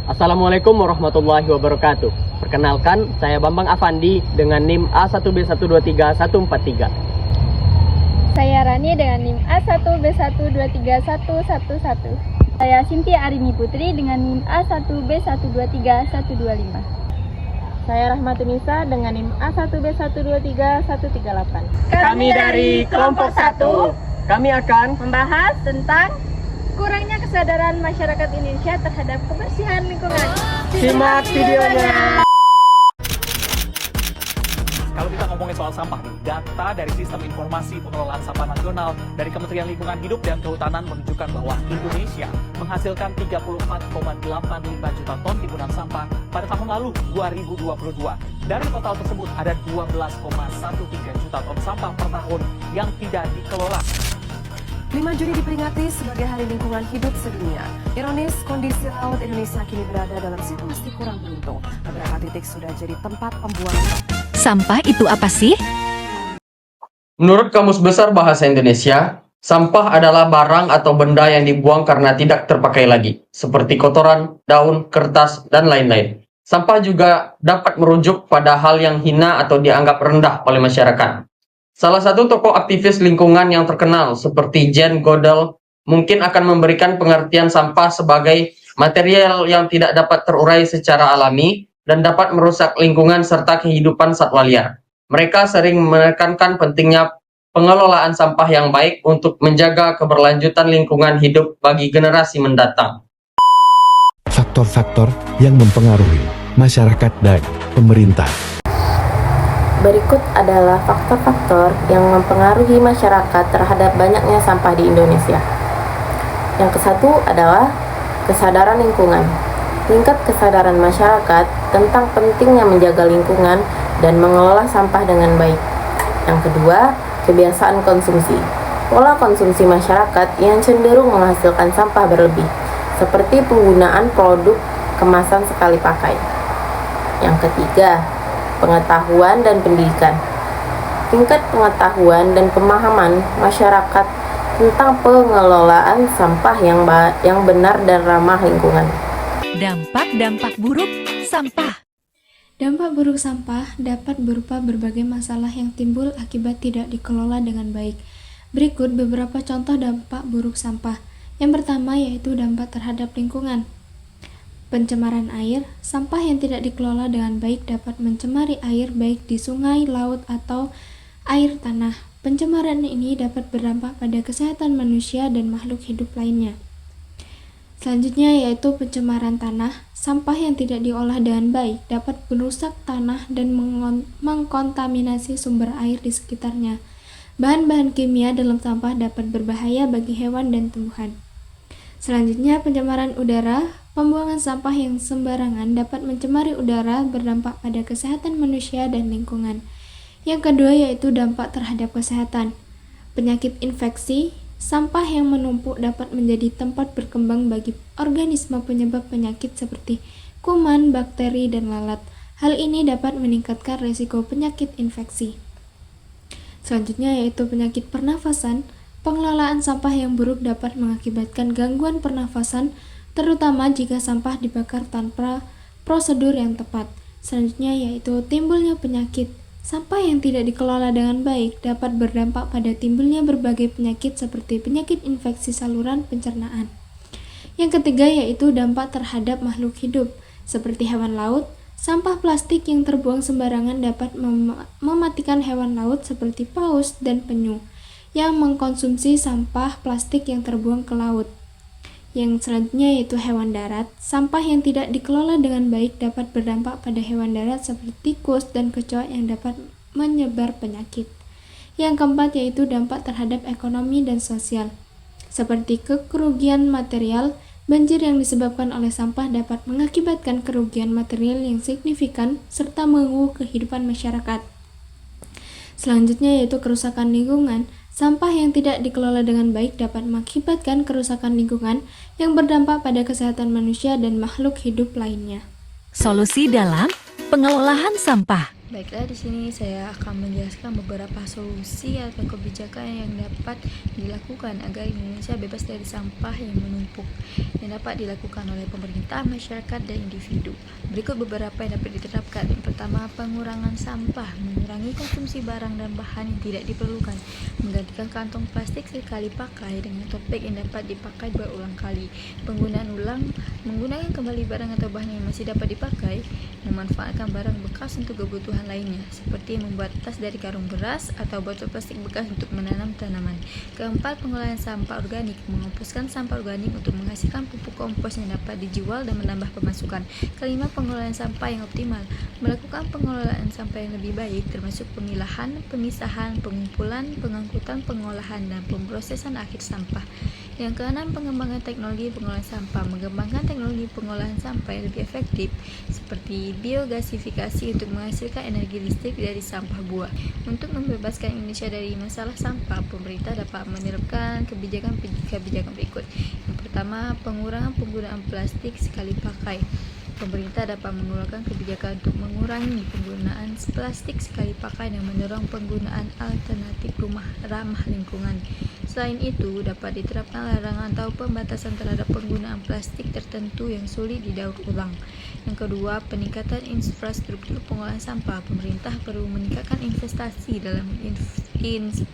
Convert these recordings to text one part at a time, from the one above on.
Assalamualaikum warahmatullahi wabarakatuh. Perkenalkan, saya Bambang Afandi dengan NIM A1B123143. Saya Rani dengan NIM A1B123111. Saya Cynthia Arini Putri dengan NIM A1B123125. Saya Rahmatunisa dengan NIM A1B123138. Kami dari kelompok 1, kami akan membahas tentang kurangnya kesadaran masyarakat Indonesia terhadap kebersihan lingkungan. simak videonya. Kalau kita ngomongin soal sampah nih, data dari Sistem Informasi Pengelolaan Sampah Nasional dari Kementerian Lingkungan Hidup dan Kehutanan menunjukkan bahwa Indonesia menghasilkan 34,85 juta ton timbunan sampah pada tahun lalu 2022. Dari total tersebut ada 12,13 juta ton sampah per tahun yang tidak dikelola. 5 Juni diperingati sebagai Hari Lingkungan Hidup Sedunia. Ironis, kondisi laut Indonesia kini berada dalam situasi kurang beruntung. Beberapa titik sudah jadi tempat pembuangan. Sampah itu apa sih? Menurut Kamus Besar Bahasa Indonesia, sampah adalah barang atau benda yang dibuang karena tidak terpakai lagi, seperti kotoran, daun, kertas, dan lain-lain. Sampah juga dapat merujuk pada hal yang hina atau dianggap rendah oleh masyarakat. Salah satu tokoh aktivis lingkungan yang terkenal seperti Jane Goodall mungkin akan memberikan pengertian sampah sebagai material yang tidak dapat terurai secara alami dan dapat merusak lingkungan serta kehidupan satwa liar. Mereka sering menekankan pentingnya pengelolaan sampah yang baik untuk menjaga keberlanjutan lingkungan hidup bagi generasi mendatang. Faktor-faktor yang mempengaruhi masyarakat dan pemerintah. Berikut adalah faktor-faktor yang mempengaruhi masyarakat terhadap banyaknya sampah di Indonesia. Yang kesatu adalah kesadaran lingkungan. Tingkat kesadaran masyarakat tentang pentingnya menjaga lingkungan dan mengelola sampah dengan baik. Yang kedua, kebiasaan konsumsi. Pola konsumsi masyarakat yang cenderung menghasilkan sampah berlebih, seperti penggunaan produk kemasan sekali pakai. Yang ketiga, pengetahuan dan pendidikan. Tingkat pengetahuan dan pemahaman masyarakat tentang pengelolaan sampah yang benar dan ramah lingkungan. Dampak buruk sampah. Dampak buruk sampah dapat berupa berbagai masalah yang timbul akibat tidak dikelola dengan baik. Berikut beberapa contoh dampak buruk sampah. Yang pertama yaitu dampak terhadap lingkungan. Pencemaran air, sampah yang tidak dikelola dengan baik dapat mencemari air baik di sungai, laut, atau air tanah. Pencemaran ini dapat berdampak pada kesehatan manusia dan makhluk hidup lainnya. Selanjutnya yaitu pencemaran tanah. Sampah yang tidak diolah dengan baik dapat merusak tanah dan mengkontaminasi sumber air di sekitarnya. Bahan-bahan kimia dalam sampah dapat berbahaya bagi hewan dan tumbuhan. Selanjutnya pencemaran udara. Pembuangan sampah yang sembarangan dapat mencemari udara, berdampak pada kesehatan manusia dan lingkungan. Yang kedua yaitu dampak terhadap kesehatan. Penyakit infeksi. Sampah yang menumpuk dapat menjadi tempat berkembang bagi organisme penyebab penyakit seperti kuman, bakteri, dan lalat. Hal ini dapat meningkatkan risiko penyakit infeksi. Selanjutnya yaitu penyakit pernafasan. Pengelolaan sampah yang buruk dapat mengakibatkan gangguan pernafasan, terutama jika sampah dibakar tanpa prosedur yang tepat. Selanjutnya yaitu timbulnya penyakit. Sampah yang tidak dikelola dengan baik dapat berdampak pada timbulnya berbagai penyakit seperti penyakit infeksi saluran pencernaan. Yang ketiga yaitu dampak terhadap makhluk hidup, seperti hewan laut. Sampah plastik yang terbuang sembarangan dapat mematikan hewan laut seperti paus dan penyu yang mengkonsumsi sampah plastik yang terbuang ke laut. Yang selanjutnya yaitu hewan darat. Sampah yang tidak dikelola dengan baik dapat berdampak pada hewan darat seperti tikus dan kecoa yang dapat menyebar penyakit. Yang keempat yaitu dampak terhadap ekonomi dan sosial, seperti kerugian material. Banjir yang disebabkan oleh sampah dapat mengakibatkan kerugian material yang signifikan serta mengganggu kehidupan masyarakat. Selanjutnya yaitu kerusakan lingkungan. Sampah yang tidak dikelola dengan baik dapat mengakibatkan kerusakan lingkungan yang berdampak pada kesehatan manusia dan makhluk hidup lainnya. Solusi dalam pengelolaan sampah. Baiklah, di sini saya akan menjelaskan beberapa solusi atau kebijakan yang dapat dilakukan agar Indonesia bebas dari sampah yang menumpuk, yang dapat dilakukan oleh pemerintah, masyarakat, dan individu. Berikut beberapa yang dapat diterapkan. Yang pertama, pengurangan sampah, mengurangi konsumsi barang dan bahan yang tidak diperlukan, menggantikan kantong plastik sekali pakai dengan topik yang dapat dipakai berulang kali, menggunakan kembali barang atau bahan yang masih dapat dipakai, memanfaatkan barang bekas untuk kebutuhan lainnya, seperti membuat tas dari karung beras atau botol plastik bekas untuk menanam tanaman. Keempat, pengolahan sampah organik, mengomposkan sampah organik untuk menghasilkan pupuk kompos yang dapat dijual dan menambah pemasukan. Kelima, pengolahan sampah yang optimal, melakukan pengelolaan sampah yang lebih baik, termasuk pemilahan, pemisahan, pengumpulan, pengangkutan, pengolahan, dan pemrosesan akhir sampah. Yang keenam, pengembangan teknologi pengolahan sampah, mengembangkan teknologi pengolahan sampah yang lebih efektif, seperti biogasifikasi untuk menghasilkan energi listrik dari sampah buah. Untuk membebaskan Indonesia dari masalah sampah, pemerintah dapat menerapkan kebijakan berikut. Yang pertama, pengurangan penggunaan plastik sekali pakai. Pemerintah dapat mengeluarkan kebijakan untuk mengurangi penggunaan plastik sekali pakai dan mendorong penggunaan alternatif ramah lingkungan. Selain itu, dapat diterapkan larangan atau pembatasan terhadap penggunaan plastik tertentu yang sulit didaur ulang. Yang kedua, peningkatan infrastruktur pengolahan sampah. Pemerintah perlu meningkatkan investasi dalam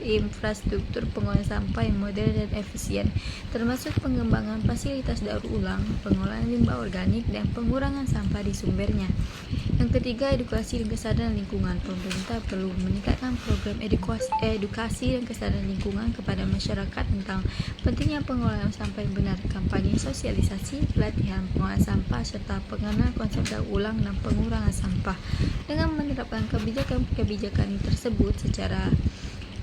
infrastruktur pengolahan sampah yang modern dan efisien, termasuk pengembangan fasilitas daur ulang, pengolahan limbah organik, dan pengurangan sampah di sumbernya. Yang ketiga, edukasi dan kesadaran lingkungan. Pemerintah perlu meningkatkan program edukasi dan kesadaran lingkungan kepada masyarakat tentang pentingnya pengolahan sampah yang benar, kampanye sosialisasi, pelatihan pengolahan sampah, serta pengenalan konsep daur ulang dan pengurangan sampah. Dengan menerapkan kebijakan tersebut secara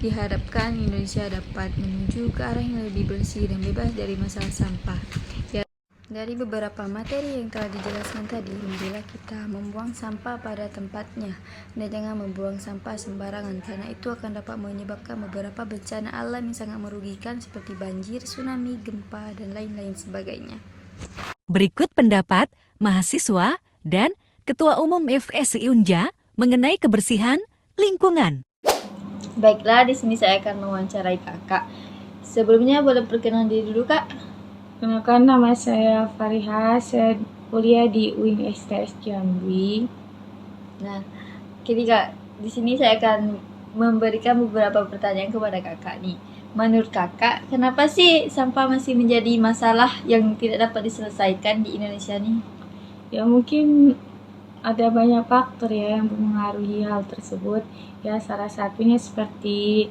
diharapkan Indonesia dapat menuju ke arah yang lebih bersih dan bebas dari masalah sampah. Dari beberapa materi yang telah dijelaskan tadi, marilah kita membuang sampah pada tempatnya dan jangan membuang sampah sembarangan, karena itu akan dapat menyebabkan beberapa bencana alam yang sangat merugikan seperti banjir, tsunami, gempa, dan lain-lain sebagainya. Berikut pendapat mahasiswa dan Ketua Umum FSI Unja mengenai kebersihan lingkungan. Baiklah, di sini saya akan mewawancarai kakak. Sebelumnya boleh perkenalan diri dulu, Kak. Kenalkan, nama saya Fariha, saya kuliah di UIN STS Jambi. Nah, kini Kak, di sini saya akan memberikan beberapa pertanyaan kepada kakak nih. Menurut kakak, kenapa sih sampah masih menjadi masalah yang tidak dapat diselesaikan di Indonesia nih? Ya mungkin ada banyak faktor ya yang mempengaruhi hal tersebut. Ya salah satunya seperti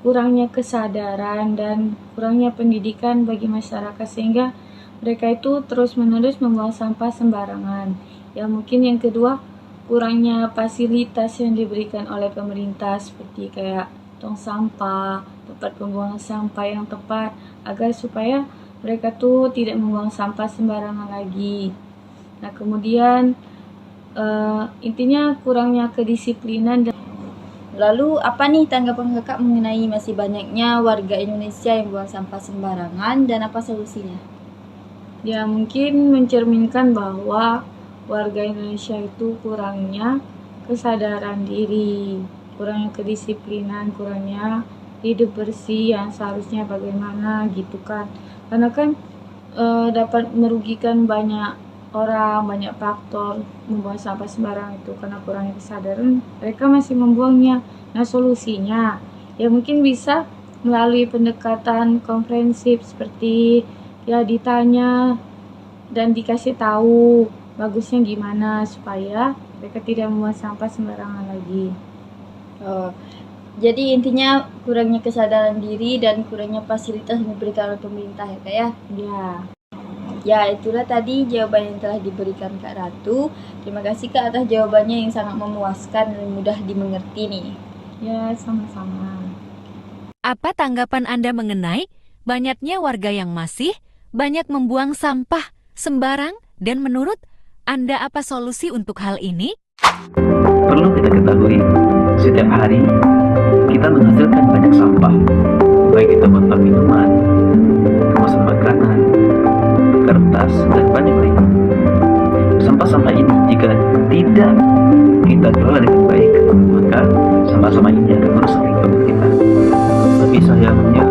kurangnya kesadaran dan kurangnya pendidikan bagi masyarakat sehingga mereka itu terus-menerus membuang sampah sembarangan. Ya mungkin yang kedua, kurangnya fasilitas yang diberikan oleh pemerintah seperti kayak tong sampah, tempat pembuangan sampah yang tepat agar supaya mereka tuh tidak membuang sampah sembarangan lagi. Nah, kemudian intinya kurangnya kedisiplinan. Lalu apa nih tanggapan kakak mengenai masih banyaknya warga Indonesia yang buang sampah sembarangan dan apa solusinya? Ya mungkin mencerminkan bahwa warga Indonesia itu kurangnya kesadaran diri, kurangnya kedisiplinan, kurangnya hidup bersih yang seharusnya bagaimana gitu kan. Karena kan dapat merugikan banyak orang, banyak faktor membuang sampah sembarangan itu karena kurangnya kesadaran mereka masih membuangnya. Nah solusinya ya mungkin bisa melalui pendekatan komprehensif seperti ya ditanya dan dikasih tahu bagusnya gimana supaya mereka tidak membuang sampah sembarangan lagi. Jadi intinya kurangnya kesadaran diri dan kurangnya fasilitas yang diberikan oleh pemerintah ya Kak ya? Ya. Ya, itulah tadi jawaban yang telah diberikan Kak Ratu. Terima kasih Kak atas jawabannya yang sangat memuaskan dan mudah dimengerti nih. Ya, sama-sama. Apa tanggapan Anda mengenai banyaknya warga yang masih banyak membuang sampah sembarang dan menurut Anda apa solusi untuk hal ini? Perlu kita ketahui, setiap hari kita menghasilkan banyak sampah, baik itu botol minuman, kemasan makanan, kertas, dan banyak lain. Sampah-sampah ini jika tidak kita kelola dengan baik maka sampah-sampah ini akan merusak lingkungan kita. Tapi sayangnya,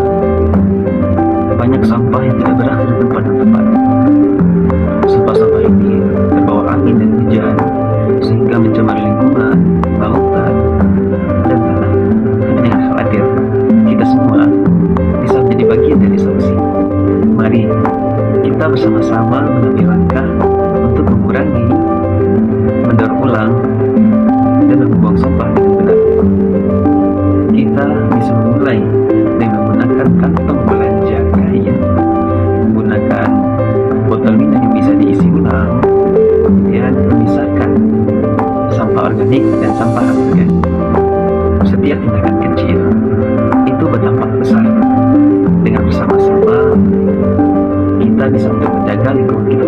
banyak sampah yang tidak berakhir di tempat yang tepat. Sampah-sampah ini terbawa angin dan hujan, sehingga mencemari lingkungan, lautan, dan tanah. Tapi jangan khawatir, kita semua bisa menjadi bagian dari solusi. Mari kita bersama-sama mengambil langkah untuk mengurangi, mendaur ulang, dan membuang sampah dengan benar. Kita bisa memulai dengan menggunakan kantong belanja kain, menggunakan botol minum yang bisa diisi ulang, kemudian memisahkan sampah organik dan sampah anorganik. Setiap tindakan kecil itu berdampak besar. Dengan bersama-sama kita bisa untuk menjaga lingkungan kita